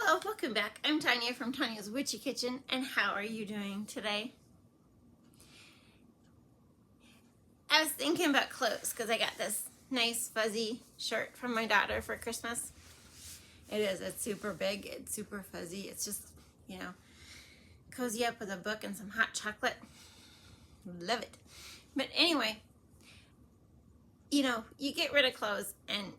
Hello, welcome back. I'm Tanya from Tanya's Witchy Kitchen, and how are you doing today? I was thinking about clothes because I got this nice fuzzy shirt from my daughter for Christmas. It's super big, it's super fuzzy, it's just, cozy up with a book and some hot chocolate. Love it. But anyway, you get rid of clothes and,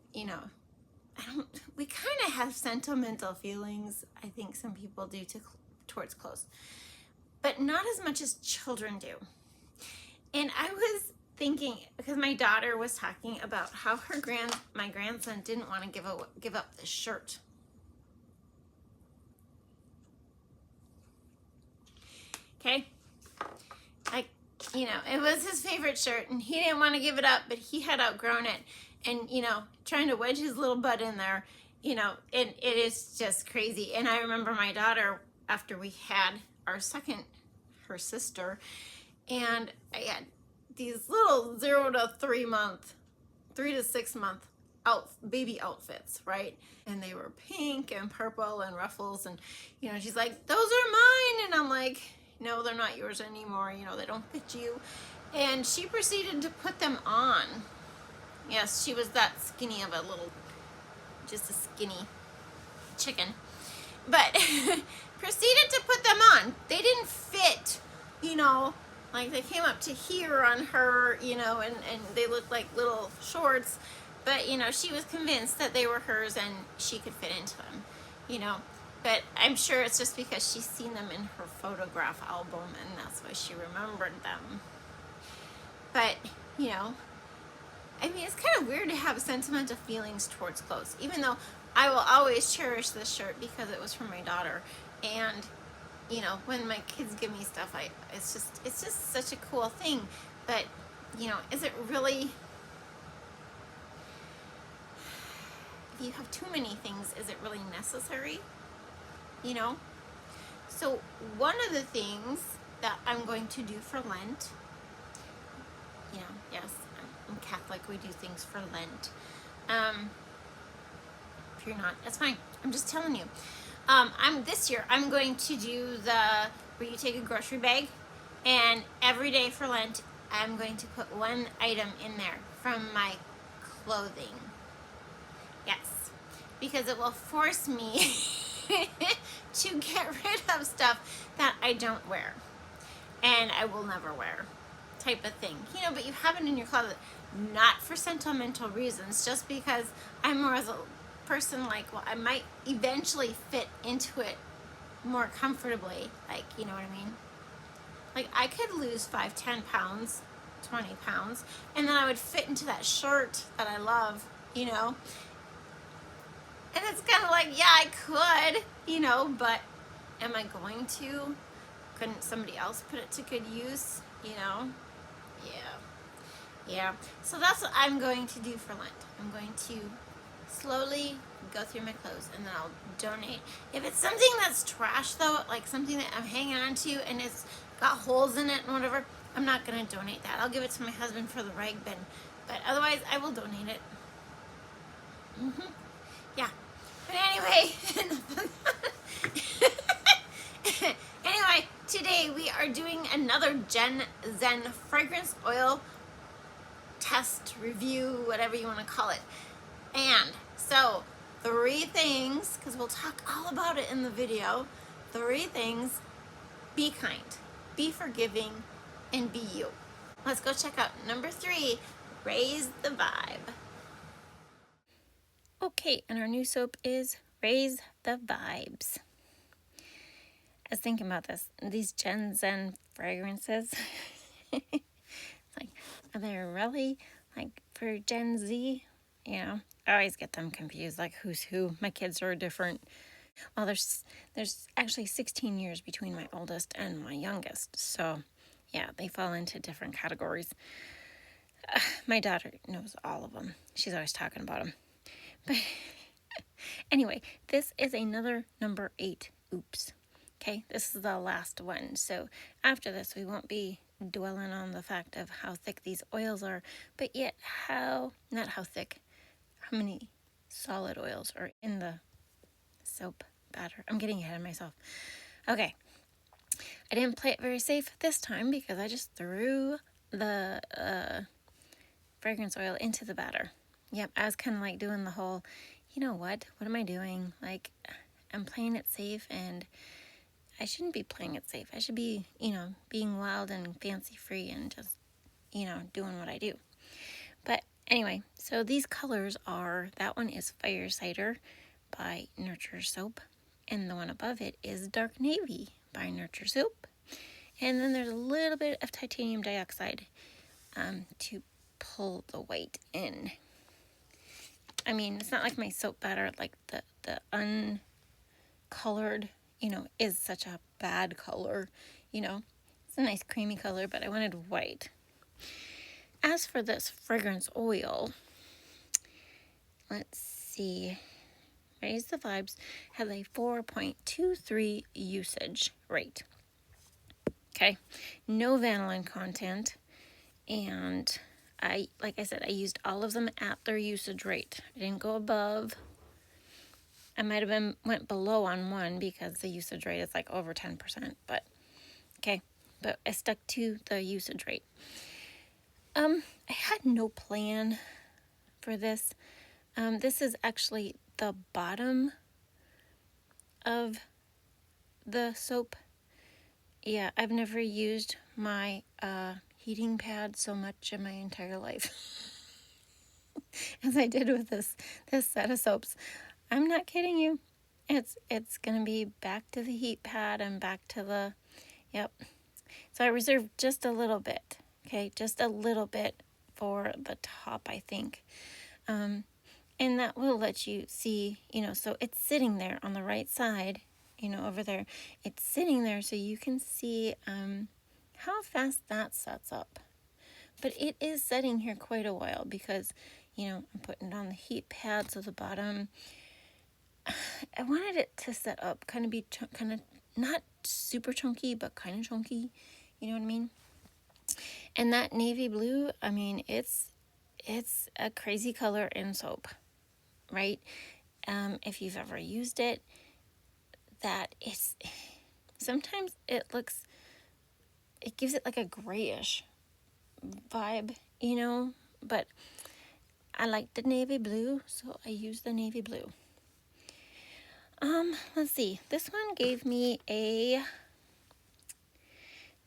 we kind of have sentimental feelings, I think some people do towards clothes, but not as much as children do. And I was thinking, because my daughter was talking about how my grandson didn't want to give up the shirt. Okay? It was his favorite shirt and he didn't want to give it up, but he had outgrown it. And, trying to wedge his little butt in there, it is just crazy. And I remember my daughter, after we had her sister, and I had these little 0 to 3 month, 3 to 6 month baby outfits, right? And they were pink and purple and ruffles. And, she's like, those are mine. And I'm like, no, they're not yours anymore. They don't fit you. And she proceeded to put them on. Yes, she was that skinny of just a skinny chicken. But proceeded to put them on. They didn't fit, like they came up to here on her, and they looked like little shorts. But, she was convinced that they were hers and she could fit into them, But I'm sure it's just because she's seen them in her photograph album and that's why she remembered them. But, it's kind of weird to have sentimental feelings towards clothes, even though I will always cherish this shirt because it was from my daughter. And, when my kids give me stuff, it's just such a cool thing. But, is it really, if you have too many things, is it really necessary? So one of the things that I'm going to do for Lent, yes, I'm Catholic, we do things for Lent. If you're not, that's fine. I'm just telling you. This year, I'm going to do where you take a grocery bag, and every day for Lent, I'm going to put one item in there from my clothing. Yes, because it will force me to get rid of stuff that I don't wear and I will never wear, type of thing. But you have it in your closet, not for sentimental reasons, just because I'm more as a person like, well, I might eventually fit into it more comfortably, like, you know what I mean? Like, I could lose 5, 10 pounds, 20 pounds, and then I would fit into that shirt that I love, And it's kind of like, yeah, I could, but am I going to? Couldn't somebody else put it to good use, Yeah. So that's what I'm going to do for Lent. I'm going to slowly go through my clothes and then I'll donate. If it's something that's trash though, like something that I'm hanging on to and it's got holes in it and whatever, I'm not going to donate that. I'll give it to my husband for the rag bin. But otherwise, I will donate it. Yeah. But anyway, anyway, today we are doing another Zen fragrance oil test, review, whatever you want to call it. And so 3 things, because we'll talk all about it in the video. 3 things: be kind, be forgiving, and be you. Let's go check out number 3, Raise the Vibe. Okay, and our new soap is Raise the Vibes. I was thinking about these Zen fragrances. It's like, are they really like for Gen Z? I always get them confused, like who's who. My kids are different. Well, there's actually 16 years between my oldest and my youngest. So, yeah, they fall into different categories. My daughter knows all of them. She's always talking about them. But anyway, this is another number 8. Oops. Okay, this is the last one. So after this, we won't be dwelling on the fact of how thick these oils are, but yet not how thick, how many solid oils are in the soap. batter. I'm getting ahead of myself. Okay. I didn't play it very safe this time because I just threw the fragrance oil into the batter. Yep, I was kind of like doing the whole, you know what am I doing? Like, I'm playing it safe, and I shouldn't be playing it safe. I should be, being wild and fancy free and just, doing what I do. But anyway, so these colors are, that one is Fire Cider by Nurture Soap, and the one above it is Dark Navy by Nurture Soap. And then there's a little bit of titanium dioxide to pull the white in. I mean, it's not like my soap batter, like the uncolored, is such a bad color, It's a nice creamy color, but I wanted white. As for this fragrance oil, let's see. Raise the Vibes has a 4.23 usage rate. Okay, no vanillin content, and like I said, I used all of them at their usage rate. I didn't go above. I might have went below on one because the usage rate is like over 10%, but okay, but I stuck to the usage rate. I had no plan for this. This is actually the bottom of the soap. Yeah, I've never used my heating pad so much in my entire life as I did with this set of soaps. I'm not kidding you. It's gonna be back to the heat pad and back to the, yep. So I reserved just a little bit, okay, just a little bit for the top, I think. And that will let you see, so it's sitting there on the right side, over there. It's sitting there so you can see how fast that sets up. But it is setting here quite a while because, I'm putting it on the heat pad, so the bottom, I wanted it to set up, kind of not super chunky, but kind of chunky, you know what I mean? And that navy blue, I mean, it's a crazy color in soap, right? If you've ever used it, that is, sometimes it gives it like a grayish vibe, but I like the navy blue, so I use the navy blue. Let's see. This one gave me a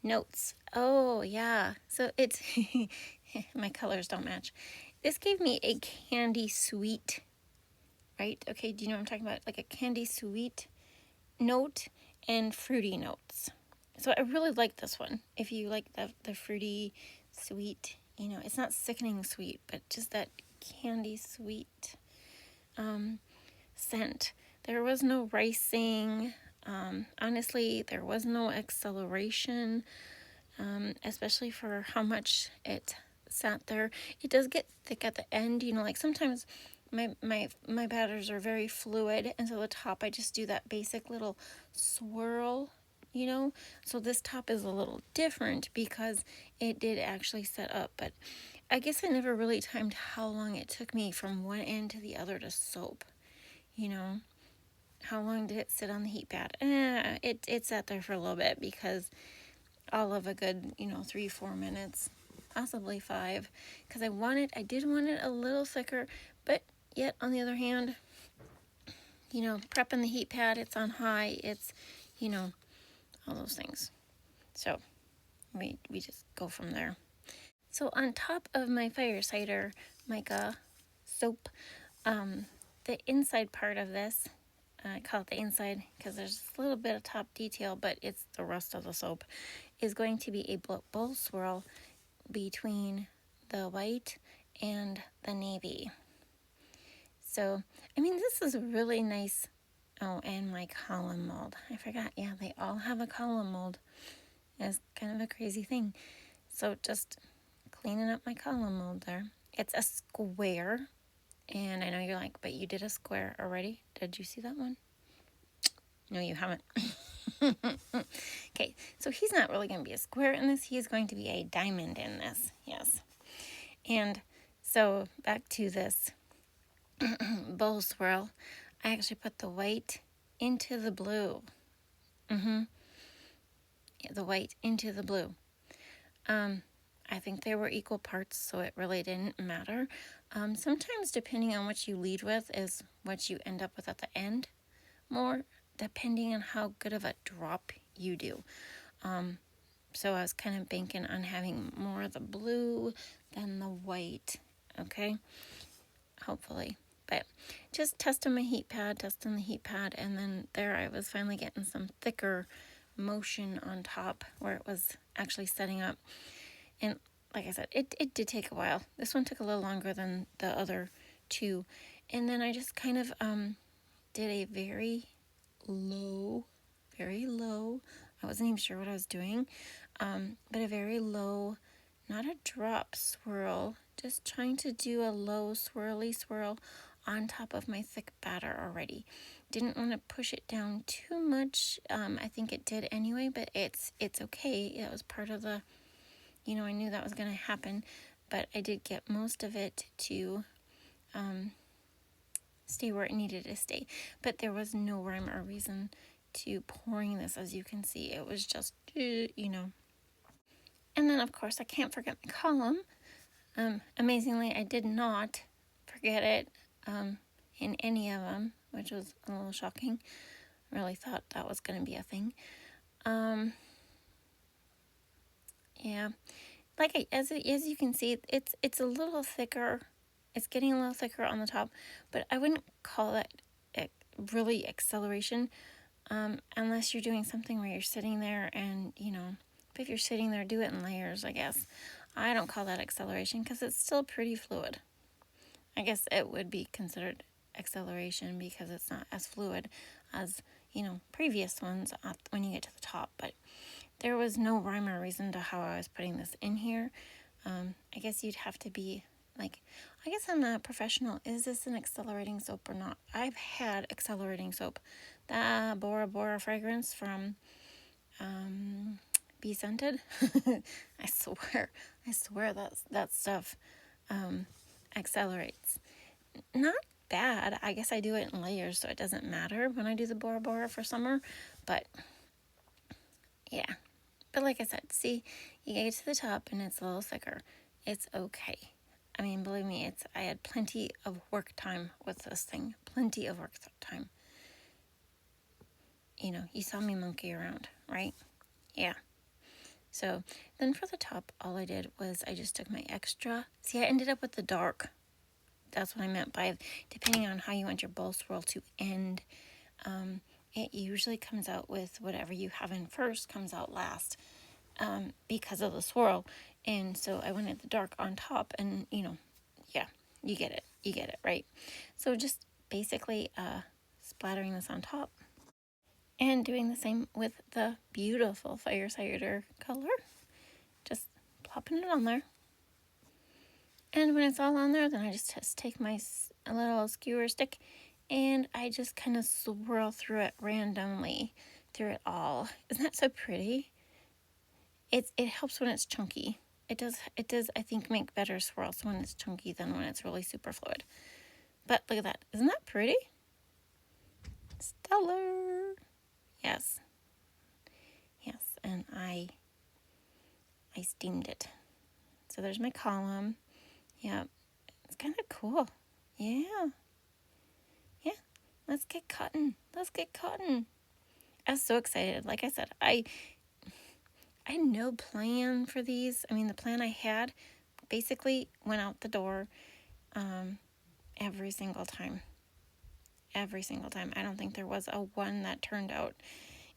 notes. Oh, yeah. So it's, my colors don't match. This gave me a candy sweet, right? Okay, do you know what I'm talking about? Like a candy sweet note and fruity notes. So I really like this one. If you like the fruity sweet, it's not sickening sweet, but just that candy sweet scent. There was no ricing. Honestly, there was no acceleration, especially for how much it sat there. It does get thick at the end, like sometimes my batters are very fluid, and so the top I just do that basic little swirl, so this top is a little different because it did actually set up, but I guess I never really timed how long it took me from one end to the other to soap. How long did it sit on the heat pad? It sat there for a little bit because all of a good 3-4 minutes, possibly 5, because I did want it a little thicker, but yet on the other hand, prepping the heat pad, it's on high, it's all those things. So we just go from there. So on top of my Fire Cider mica soap, the inside part of this, I call it the inside because there's a little bit of top detail, but it's the rest of the soap, is going to be a bowl swirl between the white and the navy. So, I mean, this is really nice. Oh, and my column mold. I forgot. Yeah, they all have a column mold. It's kind of a crazy thing. So just cleaning up my column mold there. It's a square. And I know you're like, but you did a square already. Did you see that one? No, you haven't. Okay, so he's not really going to be a square in this. He is going to be a diamond in this. Yes. And so back to this bowl swirl. I actually put the white into the blue. Yeah, the white into the blue. I think they were equal parts, so it really didn't matter. Sometimes, depending on what you lead with, is what you end up with at the end, more depending on how good of a drop you do. So I was kind of banking on having more of the blue than the white, okay? Hopefully. But just testing the heat pad, and then there I was finally getting some thicker motion on top where it was actually setting up. And like I said, it did take a while. This one took a little longer than the other two. And then I just kind of did a very low, I wasn't even sure what I was doing, but a very low, not a drop swirl, just trying to do a low swirly swirl on top of my thick batter already. Didn't want to push it down too much. I think it did anyway, but it's okay. It was part of the, I knew that was going to happen, but I did get most of it to stay where it needed to stay. But there was no rhyme or reason to pouring this, as you can see. It was just, And then, of course, I can't forget my column. Amazingly, I did not forget it in any of them, which was a little shocking. Really thought that was going to be a thing. Yeah, like as you can see, it's a little thicker. It's getting a little thicker on the top, but I wouldn't call that really acceleration, unless you're doing something where you're sitting there and, but if you're sitting there, do it in layers, I guess. I don't call that acceleration because it's still pretty fluid. I guess it would be considered acceleration because it's not as fluid as, previous ones when you get to the top, but there was no rhyme or reason to how I was putting this in here. I guess you'd have to be like, I guess I'm not a professional. Is this an accelerating soap or not? I've had accelerating soap. The Bora Bora fragrance from Be Scented. I swear that stuff accelerates. Not bad. I guess I do it in layers, so it doesn't matter when I do the Bora Bora for summer. But yeah. But like I said, see, you get to the top and it's a little thicker. It's okay. I mean, believe me, I had plenty of work time with this thing. Plenty of work time. You saw me monkey around, right? Yeah. So then for the top, all I did was I just took my extra. See, I ended up with the dark. That's what I meant by, depending on how you want your bowl swirl to end, it usually comes out with whatever you have in first comes out last, because of the swirl. And so I wanted the dark on top, and yeah, you get it, right? So just basically splattering this on top and doing the same with the beautiful fire cider color, just plopping it on there. And when it's all on there, then I just take my little skewer stick and I just kind of swirl through it randomly through it all. Isn't that so pretty? It helps when it's chunky. It does, I think, make better swirls when it's chunky than when it's really super fluid. But look at that. Isn't that pretty? Stellar. Yes. And I steamed it. So there's my column. Yep. It's kind of cool. Yeah. Let's get cutting. I was so excited. Like I said, I had no plan for these. I mean, the plan I had basically went out the door every single time. I don't think there was a one that turned out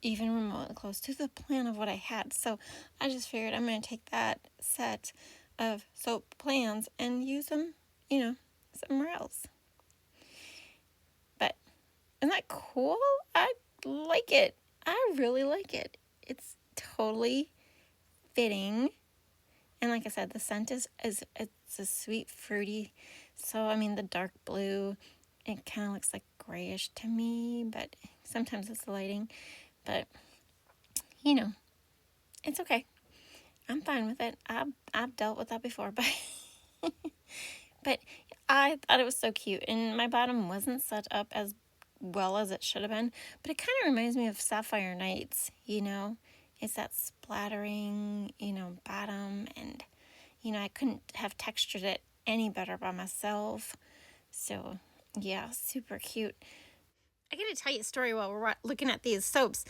even remotely close to the plan of what I had. So I just figured I'm going to take that set of soap plans and use them, somewhere else. But isn't that cool? I like it. I really like it. It's totally fitting. And like I said, the scent is it's a sweet, fruity. So, I mean, the dark blue, it kind of looks like grayish to me, but sometimes it's the lighting. But, it's okay. I'm fine with it. I've dealt with that before, but but I thought it was so cute. And my bottom wasn't set up as well as it should have been, but it kind of reminds me of Sapphire Nights, you know? It's that splattering, you know, bottom, and, you know, I couldn't have textured it any better by myself. So, yeah, super cute. I gotta tell you a story while we're looking at these soaps.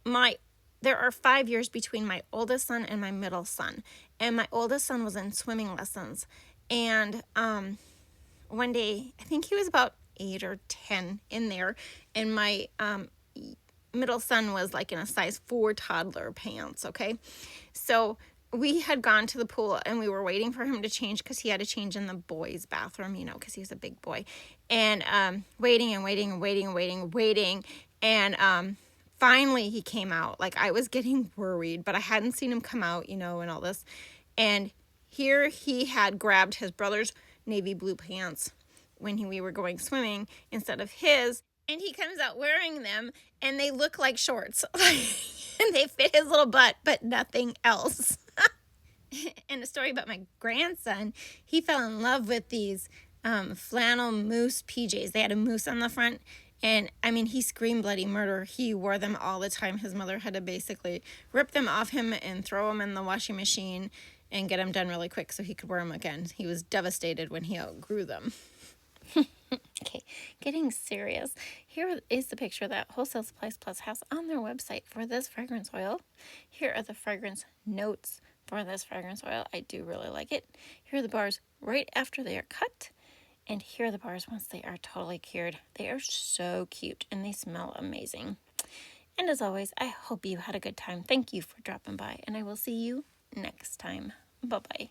My There are 5 years between my oldest son and my middle son, and my oldest son was in swimming lessons, and one day, I think he was about 8 or 10 in there, and my middle son was like in a size 4 toddler pants. Okay, so we had gone to the pool and we were waiting for him to change because he had to change in the boys' bathroom, you know, because he was a big boy, and waiting and waiting and waiting and waiting and waiting, and finally he came out. Like, I was getting worried, but I hadn't seen him come out, you know, and all this, and here he had grabbed his brother's navy blue pants when we were going swimming instead of his, and he comes out wearing them, and they look like shorts. And they fit his little butt, but nothing else. And a story about my grandson, he fell in love with these flannel moose PJs. They had a moose on the front, and I mean, he screamed bloody murder. He wore them all the time. His mother had to basically rip them off him and throw them in the washing machine and get them done really quick so he could wear them again. He was devastated when he outgrew them. Okay, getting serious. Here is the picture that Wholesale Supplies Plus has on their website for this fragrance oil. Here are the fragrance notes for this fragrance oil. I do really like it. Here are the bars right after they are cut. And here are the bars once they are totally cured. They are so cute and they smell amazing. And as always, I hope you had a good time. Thank you for dropping by, and I will see you next time. Bye-bye.